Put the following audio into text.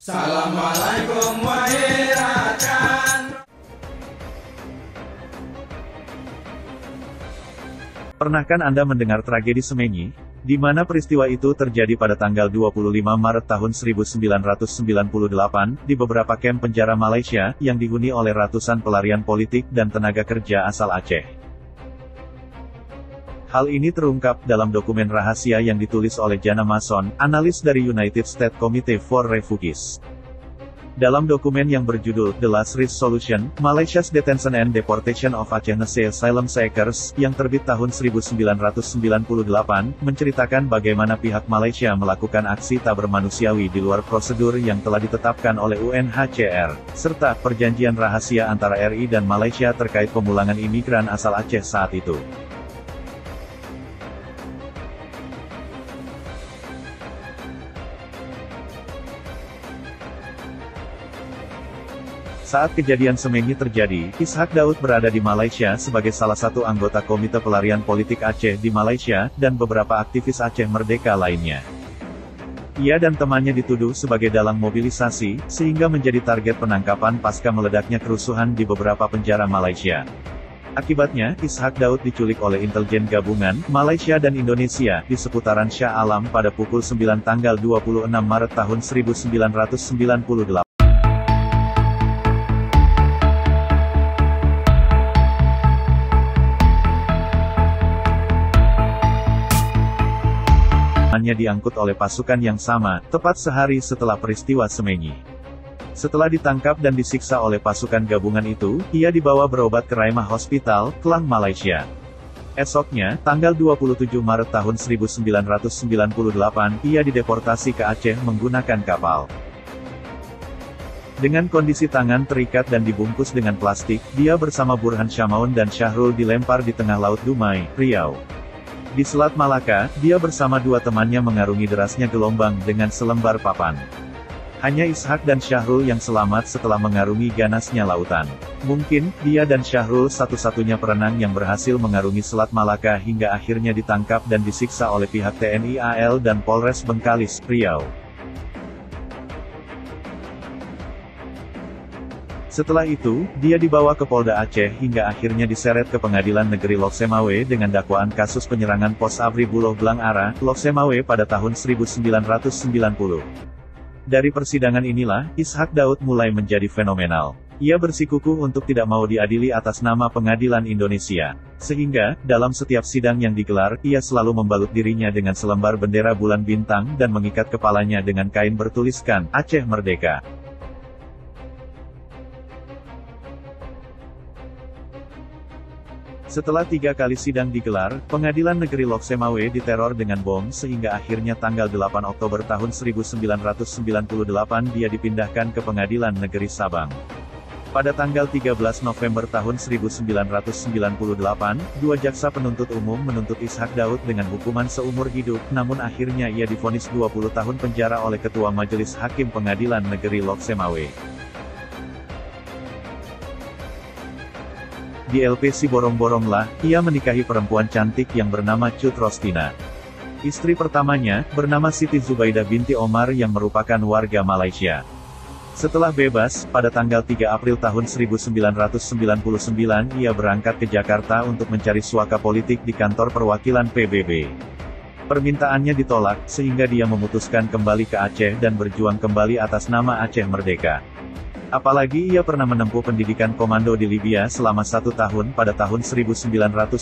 Assalamualaikum wahai rakan. Pernahkah Anda mendengar tragedi Semenyi, di mana peristiwa itu terjadi pada tanggal 25 Maret tahun 1998, di beberapa kamp penjara Malaysia, yang dihuni oleh ratusan pelarian politik dan tenaga kerja asal Aceh. Hal ini terungkap dalam dokumen rahasia yang ditulis oleh Jana Mason, analis dari United States Committee for Refugees. Dalam dokumen yang berjudul The Last Resolution, Malaysia's Detention and Deportation of Aceh Asylum Seekers, yang terbit tahun 1998, menceritakan bagaimana pihak Malaysia melakukan aksi tak bermanusiawi di luar prosedur yang telah ditetapkan oleh UNHCR, serta perjanjian rahasia antara RI dan Malaysia terkait pemulangan imigran asal Aceh saat itu. Saat kejadian Semenyi terjadi, Ishak Daud berada di Malaysia sebagai salah satu anggota Komite Pelarian Politik Aceh di Malaysia, dan beberapa aktivis Aceh Merdeka lainnya. Ia dan temannya dituduh sebagai dalang mobilisasi, sehingga menjadi target penangkapan pasca meledaknya kerusuhan di beberapa penjara Malaysia. Akibatnya, Ishak Daud diculik oleh intelijen gabungan, Malaysia dan Indonesia, di seputaran Shah Alam pada pukul 9 tanggal 26 Maret tahun 1998. Hanya diangkut oleh pasukan yang sama, tepat sehari setelah peristiwa Semenyi. Setelah ditangkap dan disiksa oleh pasukan gabungan itu, ia dibawa berobat ke Raimah Hospital, Klang, Malaysia. Esoknya, tanggal 27 Maret tahun 1998, ia dideportasi ke Aceh menggunakan kapal. Dengan kondisi tangan terikat dan dibungkus dengan plastik, dia bersama Burhan Syamaun dan Syahrul dilempar di tengah Laut Dumai, Riau. Di Selat Malaka, dia bersama dua temannya mengarungi derasnya gelombang dengan selembar papan. Hanya Ishak dan Syahrul yang selamat setelah mengarungi ganasnya lautan. Mungkin, dia dan Syahrul satu-satunya perenang yang berhasil mengarungi Selat Malaka hingga akhirnya ditangkap dan disiksa oleh pihak TNI AL dan Polres Bengkalis, Riau. Setelah itu, dia dibawa ke Polda Aceh hingga akhirnya diseret ke Pengadilan Negeri Lok Semawe dengan dakwaan kasus penyerangan Pos Abri Buloh Blang Ara, Lok Semawe pada tahun 1990. Dari persidangan inilah, Ishak Daud mulai menjadi fenomenal. Ia bersikukuh untuk tidak mau diadili atas nama Pengadilan Indonesia. Sehingga, dalam setiap sidang yang digelar, ia selalu membalut dirinya dengan selembar bendera bulan bintang dan mengikat kepalanya dengan kain bertuliskan, Aceh Merdeka. Setelah 3 kali sidang digelar, Pengadilan Negeri Lok Semawe diteror dengan bom sehingga akhirnya tanggal 8 Oktober tahun 1998 dia dipindahkan ke Pengadilan Negeri Sabang. Pada tanggal 13 November tahun 1998, dua jaksa penuntut umum menuntut Ishak Daud dengan hukuman seumur hidup, namun akhirnya ia divonis 20 tahun penjara oleh Ketua Majelis Hakim Pengadilan Negeri Lok Semawe. Di LPC Borong-Boronglah, ia menikahi perempuan cantik yang bernama Cut Rostina. Istri pertamanya, bernama Siti Zubaidah binti Omar yang merupakan warga Malaysia. Setelah bebas, pada tanggal 3 April tahun 1999 ia berangkat ke Jakarta untuk mencari suaka politik di kantor perwakilan PBB. Permintaannya ditolak, sehingga dia memutuskan kembali ke Aceh dan berjuang kembali atas nama Aceh Merdeka. Apalagi ia pernah menempuh pendidikan komando di Libya selama 1 tahun pada tahun 1987.